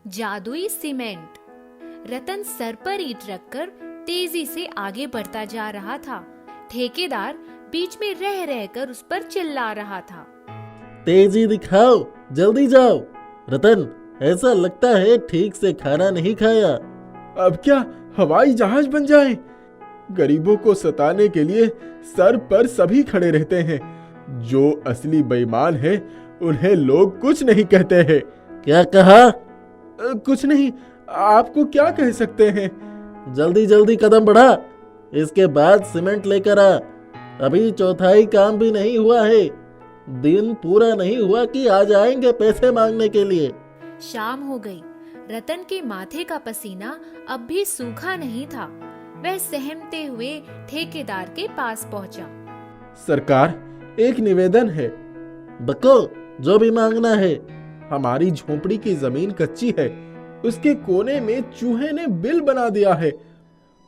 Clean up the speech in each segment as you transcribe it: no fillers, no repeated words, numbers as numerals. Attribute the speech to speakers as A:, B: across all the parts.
A: जादुई सीमेंट। रतन सर पर ईंट रखकर तेजी से आगे बढ़ता जा रहा था। ठेकेदार बीच में रह रहकर उस पर चिल्ला रहा था।
B: तेजी दिखाओ, जल्दी जाओ। रतन, ऐसा लगता है ठीक से खाना नहीं खाया।
C: अब क्या हवाई जहाज बन जाए? गरीबों को सताने के लिए सर पर सभी खड़े रहते हैं। जो असली बेईमान है उन्हें लोग कुछ नहीं कहते हैं।
B: क्या कहा?
C: कुछ नहीं, आपको क्या कह सकते हैं?
B: जल्दी जल्दी कदम बढ़ा, इसके बाद सीमेंट लेकर आ। अभी चौथाई काम भी नहीं हुआ है। दिन पूरा नहीं हुआ कि आ जाएंगे पैसे मांगने के लिए।
A: शाम हो गई। रतन के माथे का पसीना अब भी सूखा नहीं था। वह सहमते हुए ठेकेदार के पास पहुंचा।
C: सरकार, एक निवेदन है।
B: बको, जो भी मांगना है।
C: हमारी झोपड़ी की जमीन कच्ची है। उसके कोने में चूहे ने बिल बना दिया है।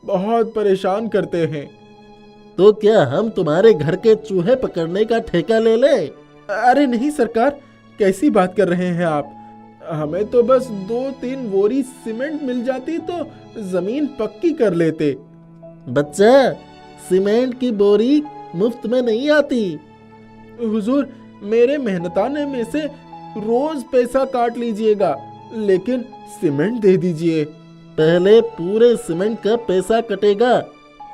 C: बहुत परेशान करते हैं।
B: तो क्या हम तुम्हारे घर के चूहे पकड़ने का ठेका ले ले?
C: अरे नहीं सरकार, कैसी बात कर रहे हैं आप? हमें तो बस 2-3 बोरी सीमेंट मिल जाती तो जमीन पक्की कर लेते।
B: बच्चा, सीमेंट की बोरी मुफ्त में नहीं आती।
C: हुजूर, मेरे मेहनताने में से रोज पैसा काट लीजिएगा, लेकिन सीमेंट दे दीजिए।
B: पहले पूरे सीमेंट का पैसा कटेगा,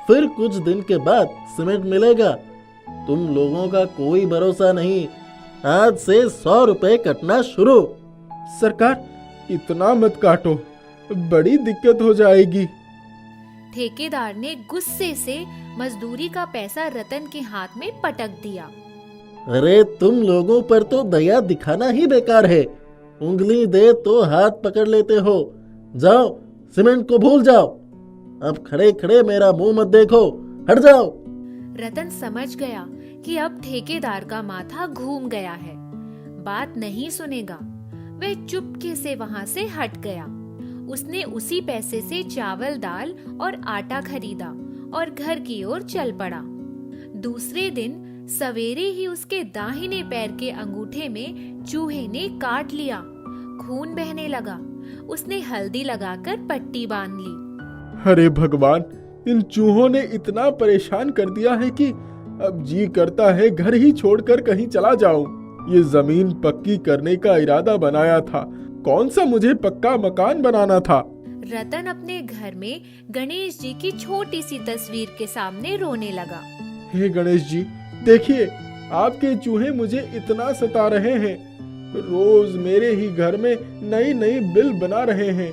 B: फिर कुछ दिन के बाद सीमेंट मिलेगा। तुम लोगों का कोई भरोसा नहीं। आज से 100 रुपए कटना शुरू।
C: सरकार, इतना मत काटो, बड़ी दिक्कत हो जाएगी।
A: ठेकेदार ने गुस्से से मजदूरी का पैसा रतन के हाथ में पटक दिया।
B: अरे तुम लोगों पर तो दया दिखाना ही बेकार है। उंगली दे तो हाथ पकड़ लेते हो। जाओ, सीमेंट को भूल जाओ। अब खड़े खड़े मेरा मुंह मत देखो, हट जाओ।
A: रतन समझ गया कि अब ठेकेदार का माथा घूम गया है, बात नहीं सुनेगा। वह चुपके से वहां से हट गया। उसने उसी पैसे से चावल, दाल और आटा खरीदा और घर की ओर चल पड़ा। दूसरे दिन सवेरे ही उसके दाहिने पैर के अंगूठे में चूहे ने काट लिया। खून बहने लगा। उसने हल्दी लगाकर पट्टी बांध ली।
C: अरे भगवान, इन चूहों ने इतना परेशान कर दिया है कि अब जी करता है घर ही छोड़कर कहीं चला जाऊं। ये जमीन पक्की करने का इरादा बनाया था, कौन सा मुझे पक्का मकान बनाना था।
A: रतन अपने घर में गणेश जी की छोटी सी तस्वीर के सामने रोने लगा।
C: हे गणेश जी, देखिए, आपके चूहे मुझे इतना सता रहे हैं। रोज मेरे ही घर में नई नई बिल बना रहे हैं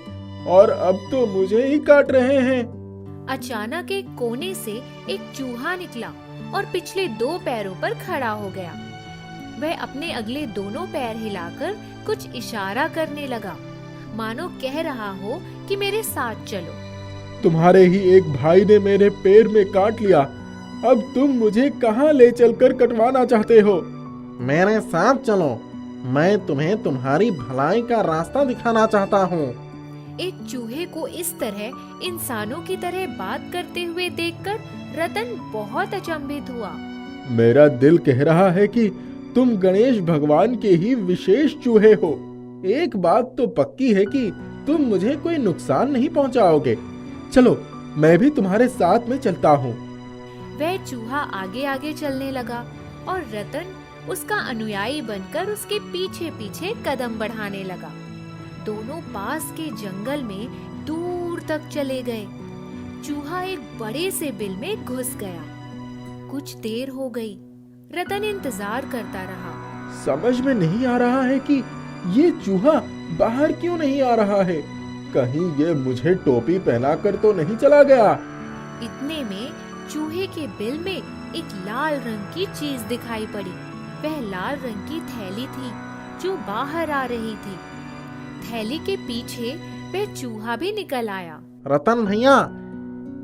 C: और अब तो मुझे ही काट रहे हैं।
A: अचानक एक कोने से एक चूहा निकला और पिछले 2 पैरों पर खड़ा हो गया। वह अपने अगले दोनों पैर हिलाकर कुछ इशारा करने लगा, मानो कह रहा हो कि मेरे साथ चलो।
C: तुम्हारे ही एक भाई ने मेरे पैर में काट लिया, अब तुम मुझे कहाँ ले चलकर कटवाना चाहते हो?
B: मेरे साथ चलो, मैं तुम्हें तुम्हारी भलाई का रास्ता दिखाना चाहता हूँ।
A: एक चूहे को इस तरह इंसानों की तरह बात करते हुए देखकर रतन बहुत अचंभित हुआ।
C: मेरा दिल कह रहा है कि तुम गणेश भगवान के ही विशेष चूहे हो। एक बात तो पक्की है कि तुम मुझे कोई नुकसान नहीं पहुंचाओगे। चलो, मैं भी तुम्हारे साथ में चलता हूँ।
A: वह चूहा आगे आगे चलने लगा और रतन उसका अनुयायी बनकर उसके पीछे पीछे कदम बढ़ाने लगा। दोनों पास के जंगल में दूर तक चले गए। चूहा एक बड़े से बिल में घुस गया। कुछ देर हो गई। रतन इंतजार करता रहा।
C: समझ में नहीं आ रहा है कि ये चूहा बाहर क्यों नहीं आ रहा है। कहीं ये मुझे टोपी पहनाकर तो नहीं चला गया।
A: इतने में चूहे के बिल में एक लाल रंग की चीज दिखाई पड़ी। वह लाल रंग की थैली थी जो बाहर आ रही थी। थैली के पीछे वह चूहा भी निकल आया।
B: रतन भैया,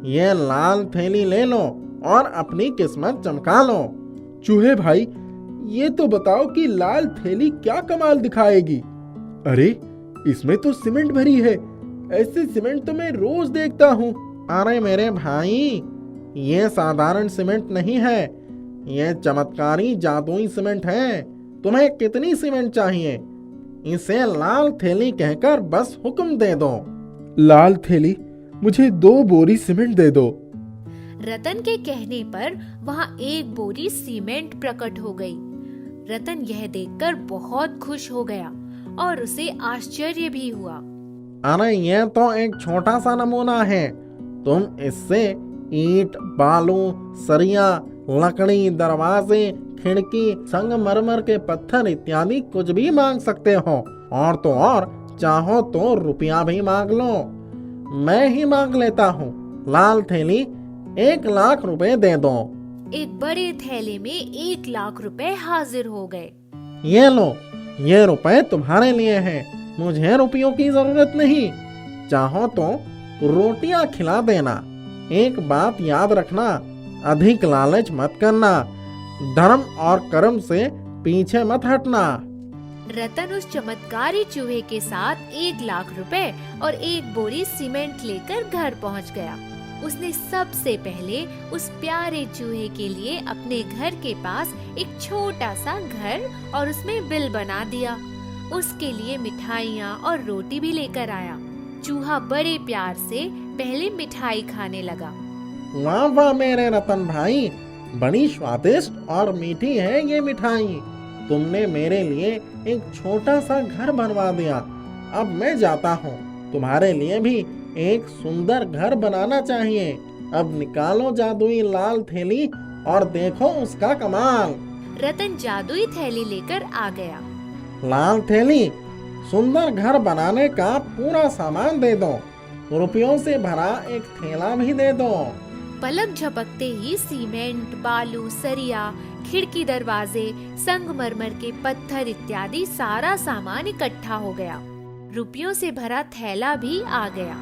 B: ये लाल थैली ले लो और अपनी किस्मत चमका लो।
C: चूहे भाई, ये तो बताओ कि लाल थैली क्या कमाल दिखाएगी? अरे, इसमें तो सीमेंट भरी है। ऐसे सीमेंट तो मैं रोज देखता हूँ।
B: अरे मेरे भाई, ये साधारण सीमेंट नहीं है, ये चमत्कारी जादुई सीमेंट है। तुम्हें कितनी सीमेंट चाहिए? इसे लाल थैली कहकर बस हुक्म दे दो।
C: लाल थैली, मुझे 2 बोरी सीमेंट दे दो।
A: रतन के कहने पर वहाँ 1 बोरी सीमेंट प्रकट हो गई। रतन यह देखकर बहुत खुश हो गया और उसे आश्चर्य भी हुआ।
B: अरे ये तो एक छोटा सा नमूना है। तुम इससे ईंट, बालू, सरिया, लकड़ी, दरवाजे, खिड़की, संगमरमर के पत्थर इत्यादि कुछ भी मांग सकते हो। और तो और चाहो तो रुपया भी मांग लो। मैं ही मांग लेता हूँ। लाल थैली 1 लाख रुपए दे दो।
A: एक बड़े थैले में 1 लाख रुपए हाजिर हो गए।
B: ये लो, ये रुपए तुम्हारे लिए हैं। मुझे रुपयों की जरूरत नहीं। चाहो तो रोटियां खिला देना। एक बात याद रखना, अधिक लालच मत करना। धर्म और कर्म से पीछे मत हटना।
A: रतन उस चमत्कारी चूहे के साथ 1 लाख रुपए और 1 बोरी सीमेंट लेकर घर पहुंच गया। उसने सबसे पहले उस प्यारे चूहे के लिए अपने घर के पास एक छोटा सा घर और उसमें बिल बना दिया। उसके लिए मिठाइयाँ और रोटी भी लेकर आया। चूहा बड़े प्यार से पहले मिठाई खाने लगा।
B: वाह वाह मेरे रतन भाई, बड़ी स्वादिष्ट और मीठी है ये मिठाई। तुमने मेरे लिए एक छोटा सा घर बनवा दिया। अब मैं जाता हूँ। तुम्हारे लिए भी एक सुंदर घर बनाना चाहिए। अब निकालो जादुई लाल थैली और देखो उसका कमाल।
A: रतन जादुई थैली लेकर आ गया।
B: लाल थैली, सुंदर घर बनाने का पूरा सामान दे दो। रुपयों से भरा एक थैला भी दे दो।
A: पलक झपकते ही सीमेंट, बालू, सरिया, खिड़की, दरवाजे, संगमरमर के पत्थर इत्यादि सारा सामान इकट्ठा हो गया। रुपयों से भरा थैला भी आ गया।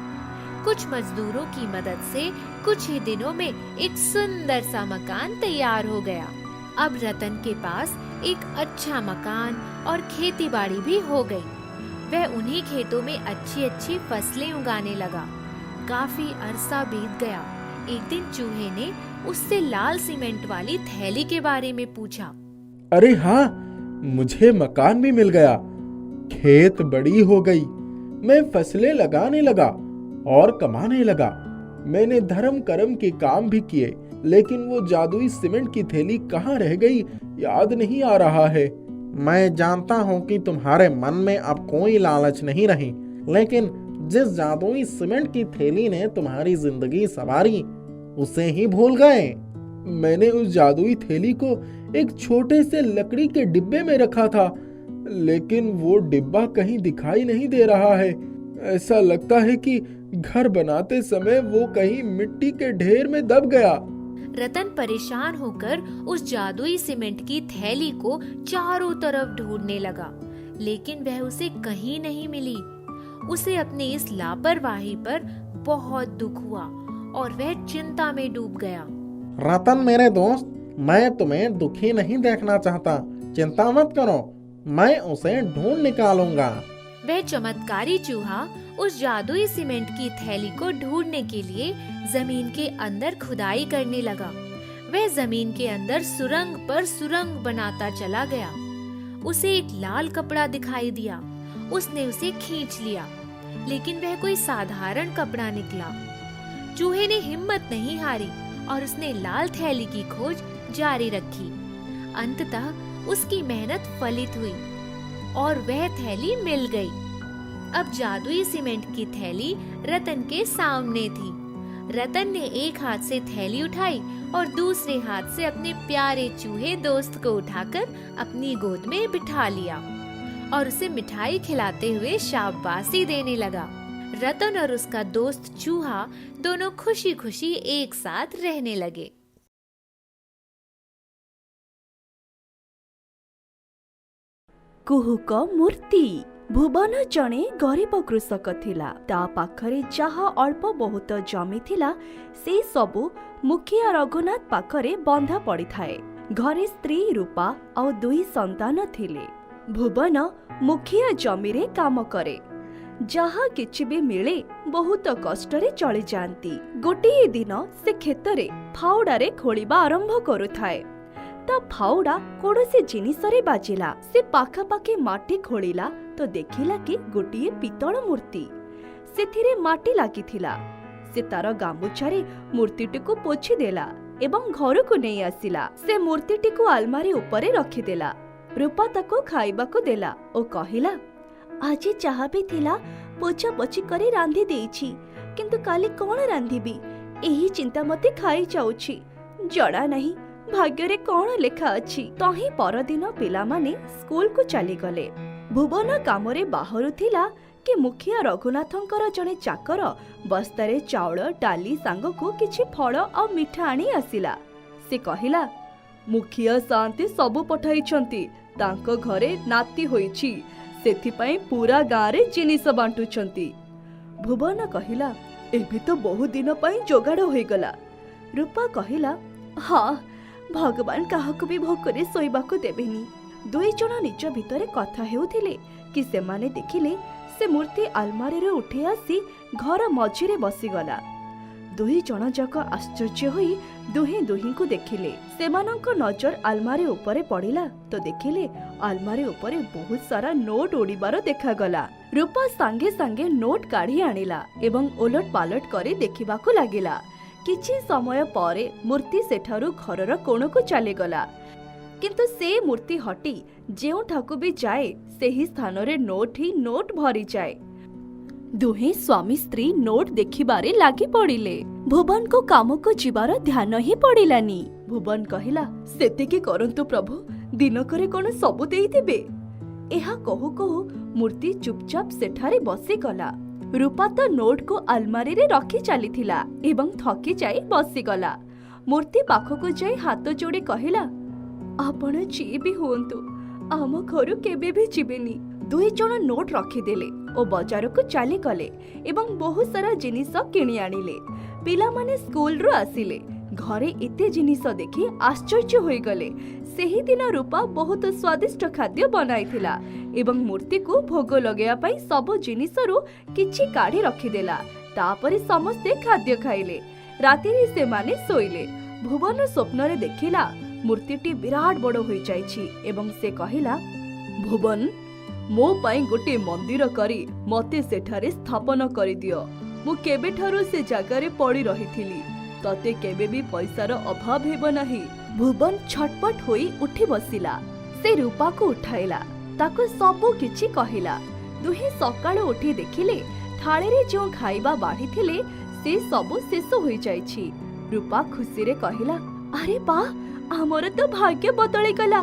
A: कुछ मजदूरों की मदद से कुछ ही दिनों में एक सुंदर सा मकान तैयार हो गया। अब रतन के पास एक अच्छा मकान और खेती बाड़ी भी हो गई। वह उन्हीं खेतों में अच्छी अच्छी फसलें उगाने लगा। काफी अरसा बीत गया। एक दिन चूहे ने उससे लाल सीमेंट वाली थैली के बारे में पूछा।
C: अरे हाँ, मुझे मकान भी मिल गया। खेत बड़ी हो गई। मैं फसलें लगाने लगा और कमाने लगा। मैंने धर्म कर्म के काम भी किए, लेकिन वो जादुई सीमेंट की थैली कहाँ रह गई याद नहीं आ रहा है।
B: मैं जानता हूँ कि तुम्हारे मन में अब कोई लालच नहीं रही, लेकिन जिस जादुई सीमेंट की थैली ने तुम्हारी जिंदगी संवारी, उसे ही भूल गए।
C: मैंने उस जादुई थैली को एक छोटे से लकड़ी के डिब्बे में रखा था, लेकिन वो डिब्बा कहीं दिखाई नहीं दे रहा है। ऐसा लगता है कि घर बनाते समय वो कहीं मिट्टी के ढेर में दब गया।
A: रतन परेशान होकर उस जादुई सीमेंट की थैली को चारों तरफ ढूंढने लगा, लेकिन वह उसे कहीं नहीं मिली। उसे अपनी इस लापरवाही पर बहुत दुख हुआ और वह चिंता में डूब गया।
B: रतन मेरे दोस्त, मैं तुम्हें दुखी नहीं देखना चाहता। चिंता मत करो, मैं उसे ढूंढ निकालूंगा।
A: वह चमत्कारी चूहा उस जादुई सीमेंट की थैली को ढूंढने के लिए जमीन के अंदर खुदाई करने लगा। वह जमीन के अंदर सुरंग पर सुरंग बनाता चला गया। उसे एक लाल कपड़ा दिखाई दिया। उसने उसे खींच लिया, लेकिन वह कोई साधारण कपड़ा निकला। चूहे ने हिम्मत नहीं हारी और उसने लाल थैली की खोज जारी रखी। अंततः उसकी मेहनत फलित हुई और वह थैली मिल गई। अब जादुई सीमेंट की थैली रतन के सामने थी। रतन ने एक हाथ से थैली उठाई और दूसरे हाथ से अपने प्यारे चूहे दोस्त को उठाकर अपनी गोद में बिठा लिया और उसे मिठाई खिलाते हुए शाबाशी देने लगा। रतन और उसका दोस्त चूहा दोनों खुशी खुशी एक साथ रहने लगे।
D: कुहुक मूर्ति। भुवन जणे गरीब कृषक थिला। ता पाखरे जहा अल्प बहुत जमी थिला से सबु मुखिया रघुनाथ पाखरे बंधा पड़ी थाए। घरे स्त्री रूपा और 2 संतान थिले। भुवन मुखिया जमी रे काम करे। जहा किछि भी मिले बहुत कष्टरे चली जाती। गोटे दिन से खेतरे फाउडारे खोलिबा आरंभ करुथाए। ତା ଫାଉଡ଼ା କୌଣସି ଜିନିଷରେ ବାଜିଲା। ସେ ପାଖାପାଖି ମାଟି ଖୋଳିଲା ତ ଦେଖିଲା କି ଗୋଟିଏ ପିତ୍ତଳ ମୂର୍ତ୍ତି। ସେଥିରେ ମାଟି ଲାଗିଥିଲା। ସେ ତାର ଗାମୁଛାରେ ମୂର୍ତ୍ତିଟିକୁ ପୋଛିଦେଲା ଏବଂ ଘରକୁ ନେଇ ଆସିଲା। ସେ ମୂର୍ତ୍ତିଟିକୁ ଆଲମାରୀ ଉପରେ ରଖିଦେଲା। ରୂପା ତାକୁ ଖାଇବାକୁ ଦେଲା ଓ କହିଲା, ଆଜି ଯାହା ବି ଥିଲା ପୋଛାପୋଛି କରି ରାନ୍ଧି ଦେଇଛି, କିନ୍ତୁ କାଲି କଣ ରାନ୍ଧିବି ଏହି ଚିନ୍ତା ମତେ ଖାଇଯାଉଛି। ଜଣା ନାହିଁ ଭାଗ୍ୟରେ କଣ ଲେଖା ଅଛି। ତହିଁ ପରଦିନ ପିଲାମାନେ ସ୍କୁଲକୁ ଚାଲିଗଲେ। ଭୁବନ କାମରେ ବାହାରୁଥିଲା କି ମୁଖିଆ ରଘୁନାଥଙ୍କର ଜଣେ ଚାକର ବସ୍ତାରେ ଚାଉଳ ଡାଲି ସାଙ୍ଗକୁ କିଛି ଫଳ ଆଉ ମିଠା ଆଣି ଆସିଲା। ସେ କହିଲା, ମୁଖିଆ ସାଆନ୍ତେ ସବୁ ପଠାଇଛନ୍ତି। ତାଙ୍କ ଘରେ ନାତି ହୋଇଛି, ସେଥିପାଇଁ ପୁରା ଗାଁରେ ଜିନିଷ ବାଣ୍ଟୁଛନ୍ତି। ଭୁବନ କହିଲା, ଏବେ ତ ବହୁ ଦିନ ପାଇଁ ଯୋଗାଡ଼ ହୋଇଗଲା। ରୂପା କହିଲା, ହଁ, ଭଗବାନ କାହାକୁ ବି ଭୋକରେ ଶୋଇବାକୁ ଦେବେନି। ଦୁଇ ଜଣ ନିଜ ଭିତରେ କଥା ହେଉଥିଲେ କି ସେମାନେ ଦେଖିଲେ ସେ ମୂର୍ତ୍ତି ଆଲମାରୀରେ ଉଠି ଆସି ଘର ମଝିରେ ବସିଗଲା। ଦୁଇ ଜଣ ଯାକ ଆଶ୍ଚର୍ଯ୍ୟ ହୋଇ ଦୁହେଁ ଦୁହିଁଙ୍କୁ ଦେଖିଲେ। ସେମାନଙ୍କ ନଜର ଆଲମାରୀ ଉପରେ ପଡ଼ିଲା ତ ଦେଖିଲେ ଆଲମାରୀ ଉପରେ ବହୁତ ସାରା ନୋଟ ଉଡ଼ିବାର ଦେଖାଗଲା। ରୂପା ସାଙ୍ଗେ ସାଙ୍ଗେ ନୋଟ କାଢି ଆଣିଲା ଏବଂ ଓଲଟ ପାଲଟ କରି ଦେଖିବାକୁ ଲାଗିଲା। କିଛି ସମୟ ପରେ ମୂର୍ତ୍ତି ସେଠାରୁ ଘରର କୋଣକୁ ଚାଲିଗଲା। କିନ୍ତୁ ସେ ମୂର୍ତ୍ତି ହଟି ଯେଉଁଠାକୁ ବି ଯାଏ ସେହି ସ୍ଥାନରେ ନୋଟ ହିଁ ନୋଟ ଭରିଯାଏ। ଦୁହେଁ ସ୍ୱାମୀ ସ୍ତ୍ରୀ ନୋଟ ଦେଖିବାରେ ଲାଗି ପଡ଼ିଲେ। ଭୁବନକୁ କାମକୁ ଯିବାର ଧ୍ୟାନ ହିଁ ପଡ଼ିଲାନି। ଭୁବନ କହିଲା, ସେତିକି କରନ୍ତୁ ପ୍ରଭୁ, ଦିନକରେ କଣ ସବୁ ଦେଇଦେବେ। ଏହା କହୁ କହୁ ମୂର୍ତ୍ତି ଚୁପଚାପ ସେଠାରେ ବସିଗଲା। ରୂପା ତ ନୋଟକୁ ଆଲମାରୀରେ ରଖି ଚାଲିଥିଲା ଏବଂ ଥକି ଯାଇ ବସିଗଲା। ମୂର୍ତ୍ତି ପାଖକୁ ଯାଇ ହାତ ଯୋଡ଼ି କହିଲା, ଆପଣ ଯିଏ ବି ହୁଅନ୍ତୁ, ଆମ ଘରୁ କେବେ ବି ଯିବେନି। ଦୁଇ ଜଣ ନୋଟ ରଖିଦେଲେ ଓ ବଜାରକୁ ଚାଲିଗଲେ ଏବଂ ବହୁତ ସାରା ଜିନିଷ କିଣି ଆଣିଲେ। ପିଲାମାନେ ସ୍କୁଲରୁ ଆସିଲେ। ଘରେ ଏତେ ଜିନିଷ ଦେଖି ଆଶ୍ଚର୍ଯ୍ୟ ହୋଇଗଲେ। ସେହିଦିନ ରୂପା ବହୁତ ସ୍ୱାଦିଷ୍ଟ ଖାଦ୍ୟ ବନାଇଥିଲା ଏବଂ ମୂର୍ତ୍ତିକୁ ଭୋଗ ଲଗାଇବା ପାଇଁ ସବୁ ଜିନିଷରୁ କିଛି କାଢ଼ି ରଖିଦେଲା। ତାପରେ ସମସ୍ତେ ଖାଦ୍ୟ ଖାଇଲେ। ରାତିରେ ସେମାନେ ଶୋଇଲେ। ଭୁବନ ସ୍ୱପ୍ନରେ ଦେଖିଲା ମୂର୍ତ୍ତିଟି ବିରାଟ ବଡ଼ ହୋଇଯାଇଛି ଏବଂ ସେ କହିଲା, ଭୁବନ, ମୋ ପାଇଁ ଗୋଟିଏ ମନ୍ଦିର କରି ମତେ ସେଠାରେ ସ୍ଥାପନ କରିଦିଅ। ମୁଁ କେବେଠାରୁ ସେ ଜାଗାରେ ପଡ଼ି ରହିଥିଲି। ତତେ କେବେ ବି ପଇସାର ଅଭାବ ହେବ ନାହିଁ। ଭୁବନ ଛଟପଟ ହୋଇ ଉଠି ବସିଲା। ସେ ରୂପାକୁ ଉଠାଇଲା, ତାକୁ ସବୁ କିଛି କହିଲା। ଦୁହେଁ ସକାଳୁ ଉଠି ଦେଖିଲେ ଥାଳିରେ ଯେଉଁ ଖାଇବା ବାଢ଼ିଥିଲେ ସେ ସବୁ ଶେଷ ହୋଇଯାଇଛି। ରୂପା ଖୁସିରେ କହିଲା, ଆରେ ବା, ଆମର ତ ଭାଗ୍ୟ ବଦଳିଗଲା।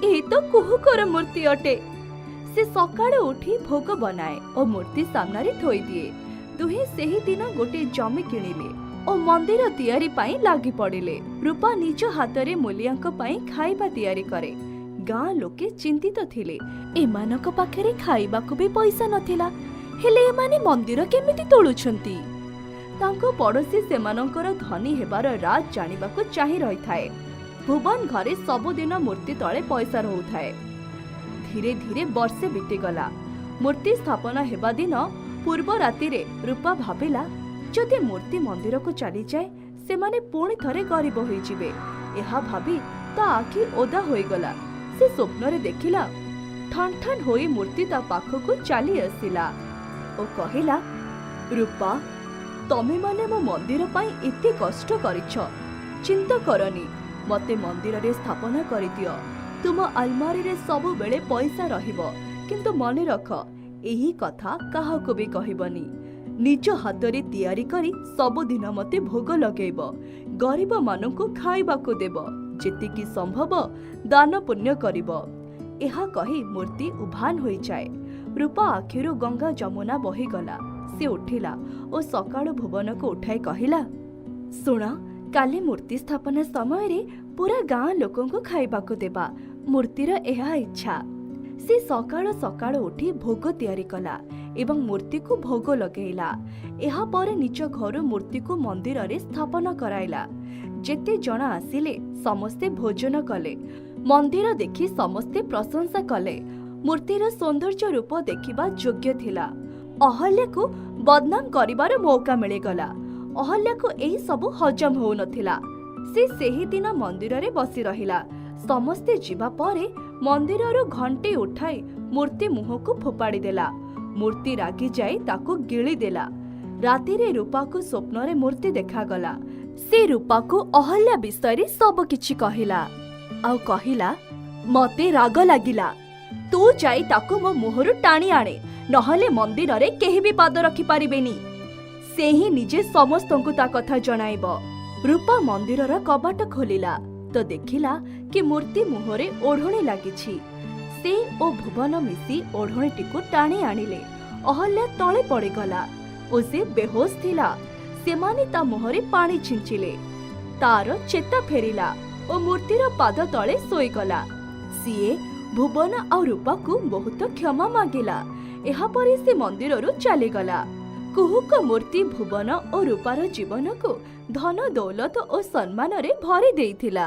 D: ଏ ତ କୁହୁକର ମୂର୍ତ୍ତି ଅଟେ। ସେ ସକାଳୁ ଉଠି ଭୋଗ ବନାଏ ଓ ମୂର୍ତ୍ତି ସାମ୍ନାରେ ଥୋଇଦିଏ। ଦୁହେଁ ସେହି ଦିନ ଗୋଟିଏ ଜମି କିଣିଲେ ଓ ମନ୍ଦିର ତିଆରି ପାଇଁ ଲାଗି ପଡ଼ିଲେ। ରୂପା ନିଜ ହାତରେ ମୂଲିଆଙ୍କ ପାଇଁ ଖାଇବା ତିଆରି କରେ। ଗାଁ ଲୋକେ ଚିନ୍ତିତ ଥିଲେ। ଏମାନଙ୍କ ପାଖରେ ଖାଇବାକୁ ବି ପଇସା ନଥିଲା, ହେଲେ ଏମାନେ ମନ୍ଦିର କେମିତି ତୋଳୁଛନ୍ତି? ତାଙ୍କ ପଡ଼ୋଶୀ ସେମାନଙ୍କର ଧନୀ ହେବାର ରାଜ ଜାଣିବାକୁ ଚାହିଁ ରହିଥାଏ। ଭୁବନ ଘରେ ସବୁଦିନ ମୂର୍ତ୍ତି ତଳେ ପଇସା ରହୁଥାଏ। ଧୀରେ ଧୀରେ ବର୍ଷେ ବିତିଗଲା। ମୂର୍ତ୍ତି ସ୍ଥାପନା ହେବା ଦିନ ପୂର୍ବ ରାତିରେ ରୂପା ଭାବିଲା, ଯଦି ମୂର୍ତ୍ତି ମନ୍ଦିରକୁ ଚାଲିଯାଏ ସେମାନେ ପୁଣି ଥରେ ଗରିବ ହୋଇଯିବେ। ଏହା ଭାବି ତା ଆଖି ଓଦା ହୋଇଗଲା। ସେ ସ୍ୱପ୍ନରେ ଦେଖିଲା ଠନ୍ ଠନ୍ ହୋଇ ମୂର୍ତ୍ତି ତା ପାଖକୁ ଚାଲି ଆସିଲା ଓ କହିଲା, ରୂପା, ତମେ ମାନେ ମୋ ମନ୍ଦିର ପାଇଁ ଏତେ କଷ୍ଟ କରିଛ, ଚିନ୍ତା କରନି, ମତେ ମନ୍ଦିରରେ ସ୍ଥାପନା କରିଦିଅ। ତୁମ ଆଲମାରୀରେ ସବୁବେଳେ ପଇସା ରହିବ, କିନ୍ତୁ ମନେ ରଖ ଏହି କଥା କାହାକୁ ବି କହିବନି। ନିଜ ହାତରେ ତିଆରି କରି ସବୁଦିନ ମତେ ଭୋଗ ଲଗେଇବ। ଗରିବ ମାନଙ୍କୁ ଖାଇବାକୁ ଦେବ। ଯେତିକି ସମ୍ଭବ ଦାନ ପୁଣ୍ୟ କରିବ। ଏହା କହି ମୂର୍ତ୍ତି ଉଭାନ ହୋଇଯାଏ। ରୂପା ଆଖିରୁ ଗଙ୍ଗା ଯମୁନା ବହିଗଲା। ସେ ଉଠିଲା ଓ ସକାଳୁ ଭୁବନକୁ ଉଠାଇ କହିଲା, ଶୁଣ, କାଲି ମୂର୍ତ୍ତି ସ୍ଥାପନା ସମୟରେ ପୁରା ଗାଁ ଲୋକଙ୍କୁ ଖାଇବାକୁ ଦେବା। ମୂର୍ତ୍ତିର ଏହା ଇଚ୍ଛା। ସେ ସକାଳୁ ସକାଳୁ ଉଠି ଭୋଗ ତିଆରି କଲା ଏବଂ ମୂର୍ତ୍ତିକୁ ଭୋଗ ଲଗେଇଲା। ଏହାପରେ ନିଜ ଘରୁ ମୂର୍ତ୍ତିକୁ ମନ୍ଦିରରେ ସ୍ଥାପନ କରାଇଲା। ଯେତେ ଜଣ ଆସିଲେ ସମସ୍ତେ ଭୋଜନ କଲେ। ମନ୍ଦିର ଦେଖି ସମସ୍ତେ ପ୍ରଶଂସା କଲେ। ମୂର୍ତ୍ତିର ସୌନ୍ଦର୍ଯ୍ୟ ରୂପ ଦେଖିବା ଯୋଗ୍ୟ ଥିଲା। ଅହଲ୍ୟାକୁ ବଦନାମ କରିବାର ମୌକା ମିଳିଗଲା। ଅହଲ୍ୟାକୁ ଏହି ସବୁ ହଜମ ହେଉନଥିଲା। ସେ ସେହି ଦିନ ମନ୍ଦିରରେ ବସି ରହିଲା। ସମସ୍ତେ ଯିବା ପରେ ମନ୍ଦିରରୁ ଘଣ୍ଟି ଉଠାଇ ମୂର୍ତ୍ତି ମୁହଁକୁ ଫୋପାଡ଼ି ଦେଲା। ମୂର୍ତ୍ତି ରାଗି ଯାଇ ତାକୁ ଗିଳି ଦେଲା। ରାତିରେ ରୂପାକୁ ସ୍ୱପ୍ନରେ ମୂର୍ତ୍ତି ଦେଖାଗଲା। ସେ ରୂପାକୁ ଅହଲ୍ୟା ବିଷୟରେ ସବୁ କିଛି କହିଲା ଆଉ କହିଲା, ମତେ ରାଗ ଲାଗିଲା, ତୁ ଯାଇ ତାକୁ ମୋ ମୁହଁରୁ ଟାଣି ଆଣେ, ନହେଲେ ମନ୍ଦିରରେ କେହି ବି ପାଦ ରଖିପାରିବେନି। ସେ ହିଁ ନିଜେ ସମସ୍ତଙ୍କୁ ତା କଥା ଜଣାଇବ। ରୂପା ମନ୍ଦିରର କବାଟ ଖୋଲିଲା ତ ଦେଖିଲା କି ମୂର୍ତ୍ତି ମୁହଁରେ ଓଢ଼ଣୀ ଲାଗିଛି। ସେ ଓ ଭୁବନ ମିଶି ଓଢ଼ଣୀଟିକୁ ଟାଣି ଆଣିଲେ। ଅହଲ୍ୟା ତଳେ ପଡ଼ିଗଲା ଓ ସେ ବେହୋସ ଥିଲା। ସେମାନେ ତା ମୁହଁରେ ପାଣି ଛିଞ୍ଚିଲେ। ତାର ଚେତା ଫେରିଲା ଓ ମୂର୍ତ୍ତିର ପାଦ ତଳେ ଶୋଇଗଲା। ସିଏ ଭୁବନ ଆଉ ରୂପାକୁ ବହୁତ କ୍ଷମା ମାଗିଲା। ଏହାପରେ ସେ ମନ୍ଦିରରୁ ଚାଲିଗଲା। କୁହୁକ ମୂର୍ତ୍ତି ଭୁବନ ଓ ରୂପାର ଜୀବନକୁ ଧନ ଦୌଲତ ଓ ସମ୍ମାନରେ ଭରି ଦେଇଥିଲା।